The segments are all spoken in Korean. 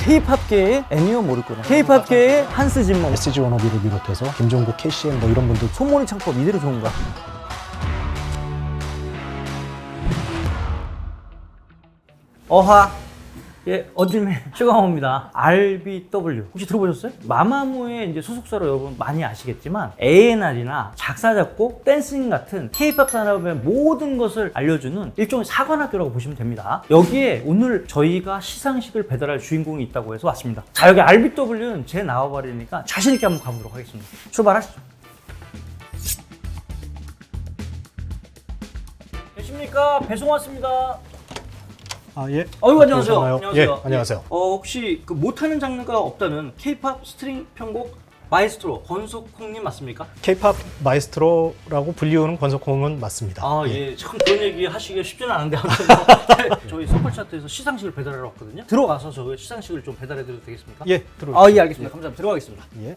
K-팝계의 애니어 모르거나 K-팝계의 한스 짐머, SG 워너비를 비롯해서 김종국, KCM 뭐 이런 분들 손모니 창법 이대로 좋은가? 어하. 예, 어딜맨 최강호입니다. RBW 혹시 들어보셨어요? 마마무의 이제 소속사로 여러분 많이 아시겠지만 A&R이나 작사, 작곡, 댄싱 같은 K-팝 산업의 모든 것을 알려주는 일종의 사관학교라고 보시면 됩니다. 여기에 오늘 저희가 시상식을 배달할 주인공이 있다고 해서 왔습니다. 자, 여기 RBW는 제 나와버리니까 자신있게 한번 가보도록 하겠습니다. 출발하시죠. 계십니까? 배송 왔습니다. 아, 예. 어이구, 안녕하세요. 안녕하세요. 예, 안녕하세요. 혹시 그 못하는 장르가 없다는 K-팝 스트링 편곡 마에스트로 권석홍님 맞습니까? K-팝 마에스트로라고 불리우는 권석홍은 맞습니다. 아, 예. 참 그런 얘기 하시기가 쉽지는 않은데 아무튼 뭐 저희 서클 차트에서 시상식을 배달하러 왔거든요. 들어가서 저희 시상식을 좀 배달해드려도 되겠습니까? 예, 들어오시죠. 아, 예, 알겠습니다. 감사합니다. 들어가겠습니다. 예.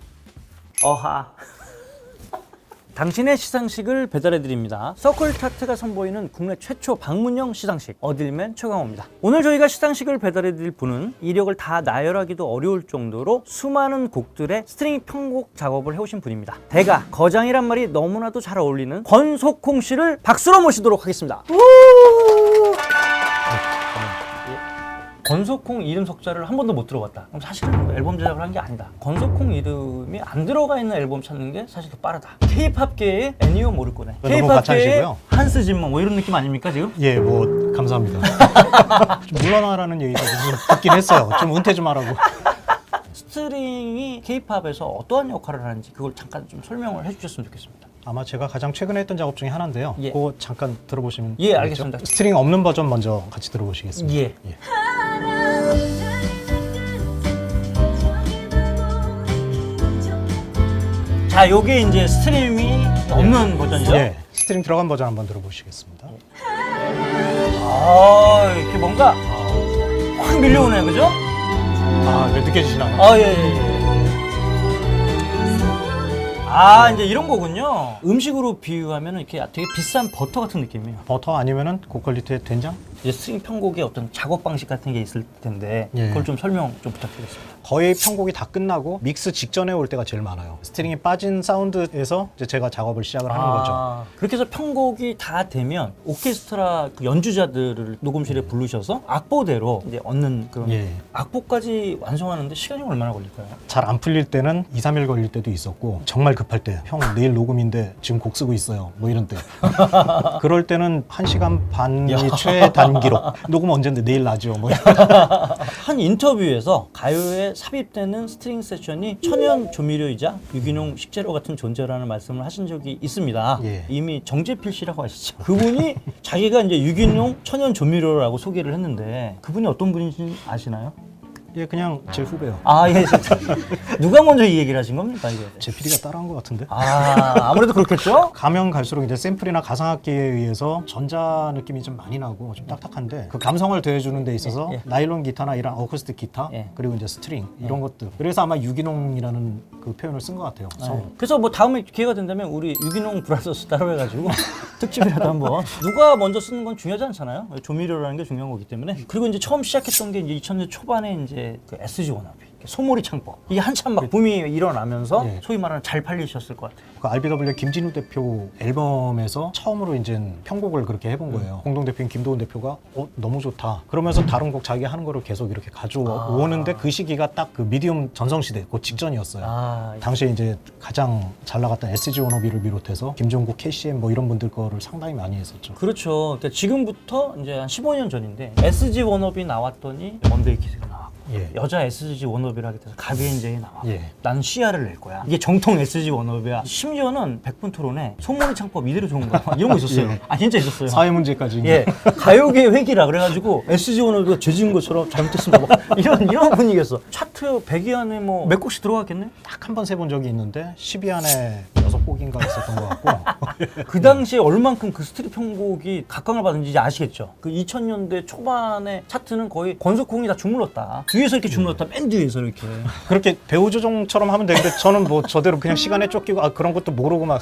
어하. 당신의 시상식을 배달해드립니다. 서클 차트가 선보이는 국내 최초 방문형 시상식 어딜맨 최강호입니다. 오늘 저희가 시상식을 배달해드릴 분은 이력을 다 나열하기도 어려울 정도로 수많은 곡들의 스트링 편곡 작업을 해오신 분입니다. 대가, 거장이란 말이 너무나도 잘 어울리는 권석홍 씨를 박수로 모시도록 하겠습니다. 권석홍 이름 석자를 한 번도 못 들어봤다. 그럼 사실은 앨범 제작을 한 게 아니다. 권석홍 이름이 안 들어가 있는 앨범 찾는 게 사실 더 빠르다. K-팝계의 애니어 모르거네. K-팝계의 한스 짐머 뭐 이런 느낌 아닙니까 지금? 예, 뭐 감사합니다. 좀 물러나라는 얘기가 좀 듣긴 했어요. 좀 은퇴 좀 하라고. 스트링이 K-팝에서 어떠한 역할을 하는지 그걸 잠깐 좀 설명을 해주셨으면 좋겠습니다. 아마 제가 가장 최근에 했던 작업 중에 하나인데요. 예. 그거 잠깐 들어보시면 예, 되겠죠? 알겠습니다. 스트링 없는 버전 먼저 같이 들어보시겠습니다. 예. 자, 요게 이제 스트림이 없는 버전이죠? 예, 스트링 들어간 버전 한번 들어보시겠습니다. 아, 이렇게 뭔가 확 밀려오네요, 그죠? 아, 네, 느껴지시나요? 아, 예, 예. 아, 이제 이런 거군요. 음식으로 비유하면 이렇게 되게 비싼 버터 같은 느낌이에요. 버터 아니면은 고퀄리티의 된장? 이제 스트링 편곡의 어떤 작업 방식 같은 게 있을 텐데 예. 그걸 좀 설명 좀 부탁드리겠습니다. 거의 편곡이 다 끝나고 믹스 직전에 올 때가 제일 많아요. 스트링이 빠진 사운드에서 이제 제가 작업을 시작을 하는 거죠. 그렇게 해서 편곡이 다 되면 오케스트라 그 연주자들을 녹음실에 부르셔서 악보대로 이제 얻는 그런 예. 악보까지 완성하는데 시간이 얼마나 걸릴까요? 잘 안 풀릴 때는 2, 3일 걸릴 때도 있었고 정말 급할 때 형 내일 녹음인데 지금 곡 쓰고 있어요 뭐 이런 때 그럴 때는 1시간 반이 최단기록 녹음 언제인데 내일 나죠 뭐. 한 인터뷰에서 가요에 삽입되는 스트링 세션이 천연 조미료이자 유기농 식재료 같은 존재라는 말씀을 하신 적이 있습니다. 예. 이미 정재필 씨라고 아시죠? 그분이 자기가 이제 유기농 천연 조미료라고 소개를 했는데 그분이 어떤 분인지 아시나요? 예, 그냥 제 후배요. 아, 예. 누가 먼저 이 얘기를 하신 겁니까, 이게? 제 PD가 따라한 것 같은데. 아무래도 그렇겠죠? 가면 갈수록 이제 샘플이나 가상악기에 의해서 전자 느낌이 좀 많이 나고 좀 딱딱한데 그 감성을 더해주는 데 있어서 예. 나일론 기타나 이런 어쿠스틱 기타 예. 그리고 이제 스트링 이런 것들. 그래서 아마 유기농이라는 그 표현을 쓴 것 같아요. 그래서 뭐 다음에 기회가 된다면 우리 유기농 브라더스 따로 해가지고 특집이라도 한번 누가 먼저 쓰는 건 중요하지 않잖아요. 조미료라는 게 중요한 거기 때문에. 그리고 이제 처음 시작했던 게 이제 2000년 초반에 이제 그 SG 워너비 소몰이 창법 이게 한참 막 붐이 일어나면서 예. 소위 말하는 잘 팔리셨을 것 같아요. 그 RBW 김진우 대표 앨범에서 처음으로 이제 편곡을 그렇게 해본 거예요. 공동 대표인 김도훈 대표가 너무 좋다. 그러면서 다른 곡 자기가 하는 거를 계속 이렇게 가져오는데 그 시기가 딱 그 미디움 전성시대 그 직전이었어요. 당시에 이제 가장 잘 나갔던 SG 워너비를 비롯해서 김종국, KCM 뭐 이런 분들 거를 상당히 많이 했었죠. 그렇죠. 그러니까 지금부터 이제 한 15년 전인데 SG 워너비 나왔더니 먼데이 키즈가 나왔고 예. 여자 SG 워너비를 하게 돼서 가비엔제이 나왔고 예. 나는 시야를 낼 거야. 이게 정통 SG 워너비야. 심지어는 100분 토론에 손모니 창법 이대로 좋은 거야. 이런 거 있었어요. 예. 아 진짜 있었어요. 사회 문제까지. 예, 가요계 회기라 그래가지고 SG 워너비가 죄진 것처럼 잘못했습니다. 뭐 이런 분위기였어. 차트 100위 안에 뭐 몇 곡씩 들어갔겠네? 딱 한 번 세본 적이 있는데 10위 안에 6곡인가 있었던 것 같고 그 당시에 얼만큼 그 스트릿 편곡이 각광을 받은지 이제 아시겠죠? 그 2000년대 초반에 차트는 거의 권석홍이 다 주물렀다. 뒤에서 이렇게 주물렀다 맨 뒤에서 이렇게. 그렇게 배우 조종처럼 하면 되는데 저는 뭐 저대로 그냥 시간에 쫓기고 그런 것도 모르고 막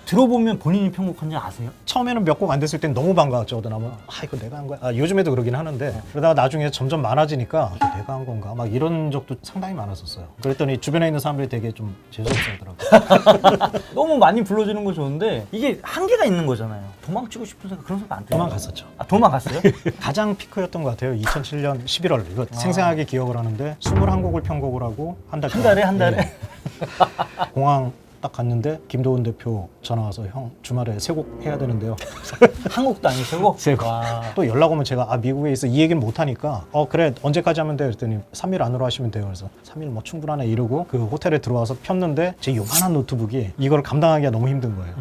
들어보면 본인이 편곡한지 아세요? 처음에는 몇 곡 안 됐을 땐 너무 반가웠죠. 어떠나면 이거 내가 한 거야. 요즘에도 그러긴 하는데 그러다가 나중에 점점 많아지니까 이게 내가 한 건가 막 이런 적도 상당히 많았었어요. 그랬더니 주변에 있는 사람들이 되게 좀 재수없어하더라고요. 너무 많이 불러주는 거 좋은데 이게 한계가 있는 거잖아요. 도망치고 싶은 생각 그런 생각 안 들어요? 도망갔었죠. 도망갔어요? 가장 피크였던 것 같아요. 2007년 11월 이거 생생하게 기억을 하는데 21곡을 편곡을 하고 한 달에 한 달에? 예. 공항 딱 갔는데 김도훈 대표 전화 와서 형 주말에 3곡 해야 되는데요. 한국도 아니시고? 3곡. 와. 또 연락 오면 제가 미국에 있어 이 얘기는 못 하니까 그래 언제까지 하면 돼 그랬더니 3일 안으로 하시면 돼요. 그래서 3일 뭐 충분하네 이러고 그 호텔에 들어와서 폈는데 제 요만한 노트북이 이걸 감당하기가 너무 힘든 거예요.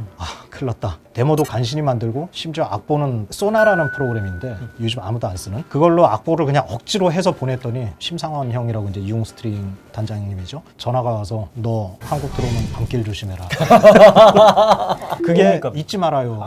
큰일 났다. 데모도 간신히 만들고 심지어 악보는 소나라는 프로그램인데 요즘 아무도 안 쓰는 그걸로 악보를 그냥 억지로 해서 보냈더니 심상원 형이라고 이제 이용 스트링 단장님이죠. 전화가 와서 너 한국 들어오면 밤길 조심해라. 그게 그러니까. 잊지 말아요.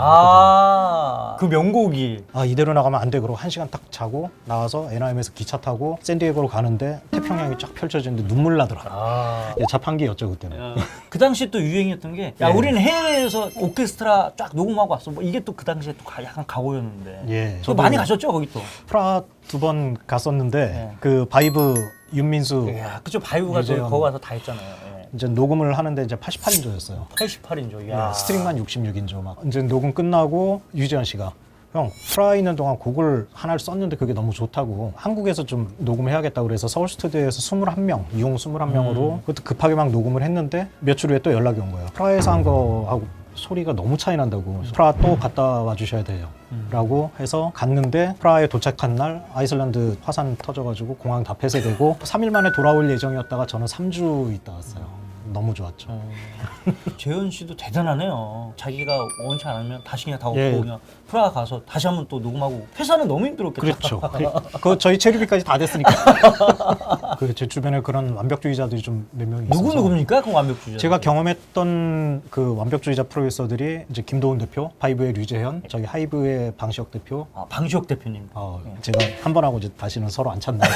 그 명곡이. 이대로 나가면 안 돼. 그러고 1시간 딱 자고 나와서 NIM에서 기차 타고 샌디에고로 가는데 태평양이 쫙 펼쳐지는데 눈물 나더라. 자판기였죠 그때는. 그 당시 또 유행이었던 게 우리는 해외에서 오케스트라 쫙 녹음하고 왔어. 뭐 이게 또 그 당시에 또 약간 각오였는데. 예. 또 많이 가셨죠 거기 또. 프라 2번 갔었는데 그 바이브 윤민수 그죠. 바이브가 또 유재현. 거기 가서 다 했잖아요. 이제 녹음을 하는데 이제 88인조였어요. 88인조. 스트링만 66인조 막 이제 녹음 끝나고 유재현 씨가 형 프라하 있는 동안 곡을 하나를 썼는데 그게 너무 좋다고 한국에서 좀 녹음해야겠다고 그래서 서울 스튜디오에서 21명 이용 21명으로 그것도 급하게 막 녹음을 했는데 며칠 후에 또 연락이 온 거예요. 프라하에서 한 거하고 소리가 너무 차이 난다고 프라하 또 갔다 와 주셔야 돼요 라고 해서 갔는데 프라하에 도착한 날 아이슬란드 화산 터져가지고 공항 다 폐쇄되고 3일 만에 돌아올 예정이었다가 저는 3주 있다 왔어요. 너무 좋았죠. 재현 씨도 대단하네요. 자기가 원치 않으면 다시 그냥 다 없고 예. 그냥 프라하 가서 다시 한번 또 녹음하고 회사는 너무 힘들었겠죠. 그렇죠. 그 저희 체류비까지 다 됐으니까. 그 제 주변에 그런 완벽주의자들이 좀 몇 명 있어서. 누굽니까? 그 완벽주의자. 제가 경험했던 그 완벽주의자 프로듀서들이 이제 김도훈 대표, 바이브의 류재현, 저희 하이브의 방시혁 대표. 방시혁 대표님. 제가 한 번 하고 이제 다시는 서로 안 찾나요?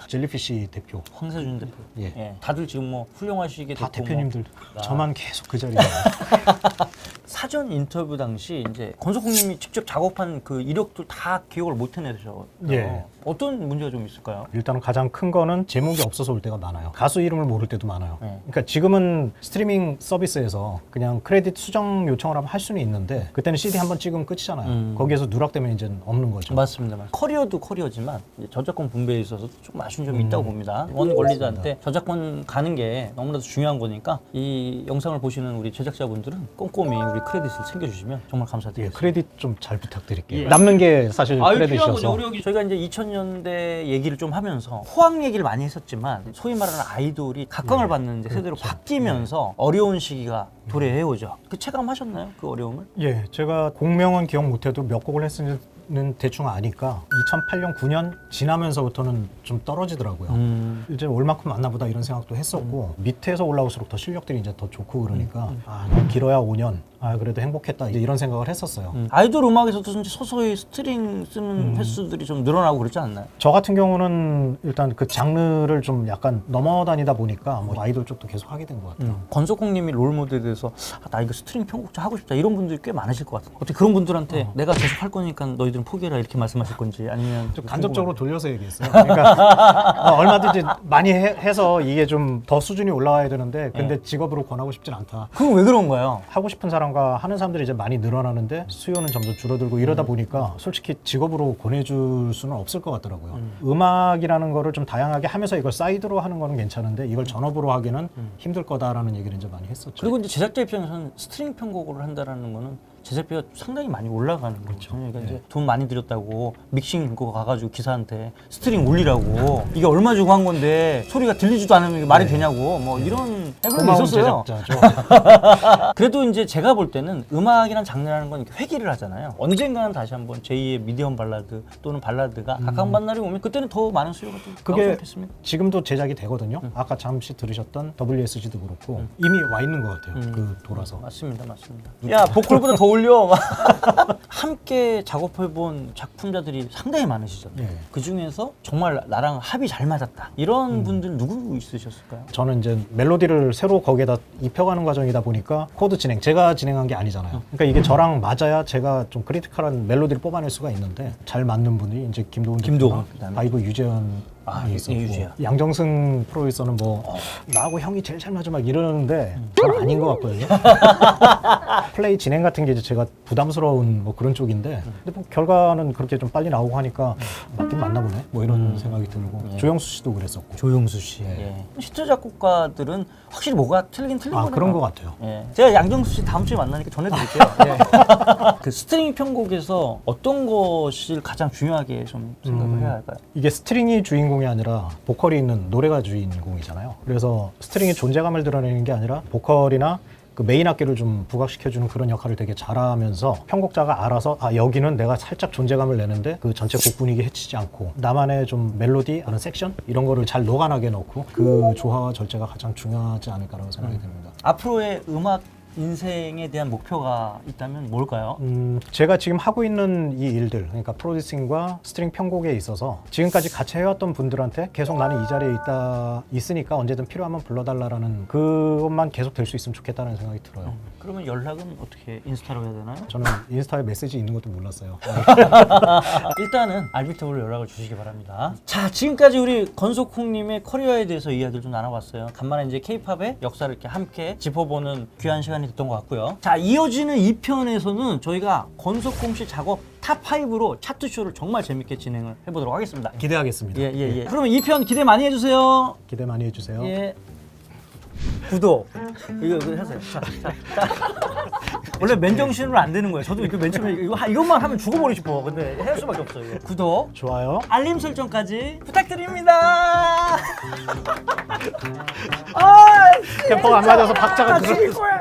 젤리피쉬 대표. 황세준 대표. 예. 다들 지금 뭐 훌륭하시게 다 됐고 대표님들. 뭐. 저만 계속 그 자리에. 사전 인터뷰 당시 이제 권석홍님이 직접 작업한 그 이력들 다 기억을 못 해내셔. 예. 어떤 문제가 좀 있을까요? 일단은 가장 큰 거는 제목이 없어서 올 때가 많아요. 가수 이름을 모를 때도 많아요. 네. 그러니까 지금은 스트리밍 서비스에서 그냥 크레딧 수정 요청을 하면 할 수는 있는데 그때는 CD 한번 찍으면 끝이잖아요. 거기에서 누락되면 이제 없는 거죠. 맞습니다. 커리어도 커리어지만 이제 저작권 분배에 있어서 좀 아쉬운 점이 있다고 봅니다. 원 권리자한테 저작권 가는 게 너무나도 중요한 거니까 이 영상을 보시는 우리 제작자분들은 꼼꼼히 우리 크레딧을 챙겨주시면 정말 예, 감사드리겠습니다. 크레딧 좀 잘 부탁드릴게요. 예. 남는 게 사실 필요한 거죠. 크레딧이어서. 우리 여기 저희가 이제 2000년대 얘기를 좀 하면서 호황 얘기를 많이 했었지만 소위 말하는 아이돌이 각광을 받는 이제 세대로 바뀌면서 어려운 시기가 도래해오죠. 그 체감하셨나요? 그 어려움을? 예, 제가 곡명은 기억 못해도 몇 곡을 했으면 대충 아니까 2008년, 9년 지나면서부터는 좀 떨어지더라고요. 이제 올 만큼 왔나 보다 이런 생각도 했었고 밑에서 올라올수록 더 실력들이 이제 더 좋고 그러니까 길어야 5년. 그래도 행복했다 이제 이런 생각을 했었어요. 아이돌 음악에서도 이제 서서히 스트링 쓰는 횟수들이 좀 늘어나고 그렇지 않나요? 저 같은 경우는 일단 그 장르를 좀 약간 넘어다니다 보니까 뭐 아이돌 쪽도 계속 하게 된 것 같아요. 권석홍님이 롤모델에 대해서 나 이거 스트링 편곡자 하고 싶다 이런 분들이 꽤 많으실 것 같아요. 어떻게 그런 분들한테 내가 계속 할 거니까 너희들은 포기해라 이렇게 말씀하실 건지 아니면 좀 간접적으로 돌려서 얘기했어요. 그러니까 얼마든지 많이 해서 이게 좀 더 수준이 올라와야 되는데 근데 직업으로 권하고 싶진 않다. 그건 왜 그런 거예요? 하고 싶은 사람과 하는 사람들이 이제 많이 늘어나는데 수요는 점점 줄어들고 이러다 보니까 솔직히 직업으로 권해줄 수는 없을 것 같더라고요. 음악이라는 거를 좀 다양하게 하면서 이걸 사이드로 하는 거는 괜찮은데 이걸 전업으로 하기는 힘들 거다라는 얘기를 이제 많이 했었죠. 그리고 이제 제작자 입장에서는 스트링 편곡을 한다라는 거는 제작비가 상당히 많이 올라가는 거죠. 그러니까 이제 돈 많이 들였다고 믹싱 그거 가가지고 기사한테 스트링 올리라고 이게 얼마 주고 한 건데 소리가 들리지도 않으면 이게 말이 되냐고 뭐 이런 해법이 고마운 있었어요. 제작자죠. 그래도 이제 제가 볼 때는 음악이란 장르라는 건 이렇게 회귀를 하잖아요. 언젠가는 다시 한번 제2의 미디엄 발라드 또는 발라드가 각광받는 날이 오면 그때는 더 많은 수요가 좀 나오지 그게 않겠습니까? 지금도 제작이 되거든요. 아까 잠시 들으셨던 WSG도 그렇고 이미 와 있는 것 같아요. 그 돌아서. 맞습니다. 야 보컬보다 더 어울려. 함께 작업해본 작품자들이 상당히 많으시잖아요. 예. 그 중에서 정말 나랑 합이 잘 맞았다. 이런 분들 누구 있으셨을까요? 저는 이제 멜로디를 새로 거기에다 입혀가는 과정이다 보니까 코드 진행, 제가 진행한 게 아니잖아요. 그러니까 이게 저랑 맞아야 제가 좀 크리티컬한 멜로디를 뽑아낼 수가 있는데 잘 맞는 분이 이제 김도훈 김도훈, 대표나 그다음에? 바이브 유재현 있었고 유재현. 양정승 프로듀서는 뭐 나하고 형이 제일 잘 맞아 막 이러는데 전 아닌 것 같거든요. 플레이 진행 같은 게 이제 제가 부담스러운 뭐 그런 쪽인데 근데 뭐 결과는 그렇게 좀 빨리 나오고 하니까 맞긴 맞나 보네 뭐 이런 생각이 들고 예. 조영수 씨도 그랬었고 조용수 씨. 예. 히트 작곡가들은 확실히 뭐가 틀린 아 거네요. 그런 것 같아요. 예. 제가 양정수 씨 다음 주에 만나니까 전해드릴게요. 예. 그 스트링 편곡에서 어떤 것을 가장 중요하게 좀 생각을 해야 할까요? 이게 스트링이 주인공이 아니라 보컬이 있는 노래가 주인공이잖아요. 그래서 스트링의 존재감을 드러내는 게 아니라 보컬이나 그 메인 악기를 좀 부각시켜주는 그런 역할을 되게 잘하면서 편곡자가 알아서 아 여기는 내가 살짝 존재감을 내는데 그 전체 곡 분위기 해치지 않고 나만의 좀 멜로디, 그런 섹션 이런 거를 잘 녹아나게 넣고 그 조화와 절제가 가장 중요하지 않을까라고 생각이 듭니다. 앞으로의 음악 인생에 대한 목표가 있다면 뭘까요? 제가 지금 하고 있는 이 일들, 그러니까 프로듀싱과 스트링 편곡에 있어서 지금까지 같이 해왔던 분들한테 계속 나는 이 자리에 있으니까 언제든 필요하면 불러달라라는 그것만 계속 될 수 있으면 좋겠다는 생각이 들어요. 그러면 연락은 어떻게 인스타로 해야 되나요? 저는 인스타에 메시지 있는 것도 몰랐어요. 일단은 알비터블로 연락을 주시기 바랍니다. 자, 지금까지 우리 건석홍님의 커리어에 대해서 이야기를 좀 나눠봤어요. 간만에 이제 K-팝의 역사를 이렇게 함께 짚어보는 귀한 시간이 됐던 것 같고요. 자, 이어지는 2편에서는 저희가 건석홍 씨 작업 탑5로 차트쇼를 정말 재밌게 진행을 해보도록 하겠습니다. 기대하겠습니다. 예. 그러면 2편 기대 많이 해주세요. 기대 많이 해주세요. 예. 구독. 이거 하세요. 자. 원래 맨정신으로 안 되는 거예요. 저도 이거 맨 처음에 이것만 하면 죽어버리고 싶어. 근데 할 수밖에 없어요. 이거. 구독, 좋아요. 알림 설정까지 부탁드립니다. 템포가 안 맞아서 박자가 죽일 거야.